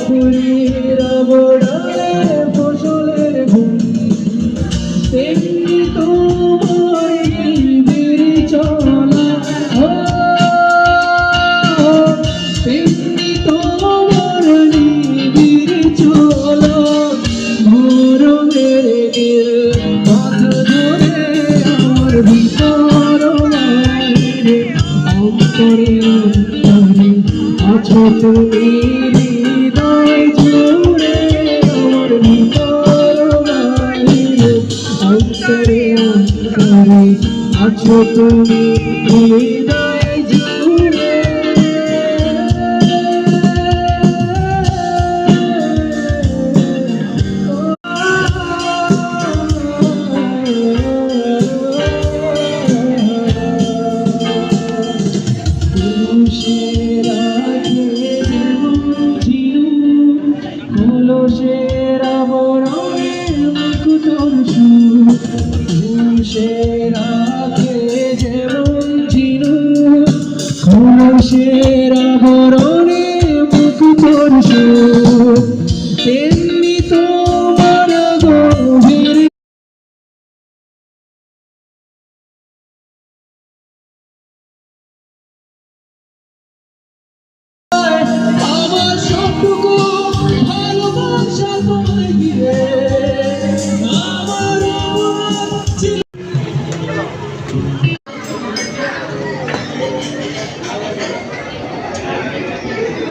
ফুলের আবরণে ফসলের ঘুম, তেমনি তোমার নিবিড় চলা, তেমনি তোমার নিবিড় চলা। মরমের নীল পথ ধরে আমার ভিতর বাইরে, অন্তরে অন্তরে আছো তুমি হৃদয় জুড়ে, আমার ভিতর বাইরে, অন্তরে অন্তরে আছো তুমি হৃদয় জুড়ে। কলসের আবরণে মুকুটর সুর,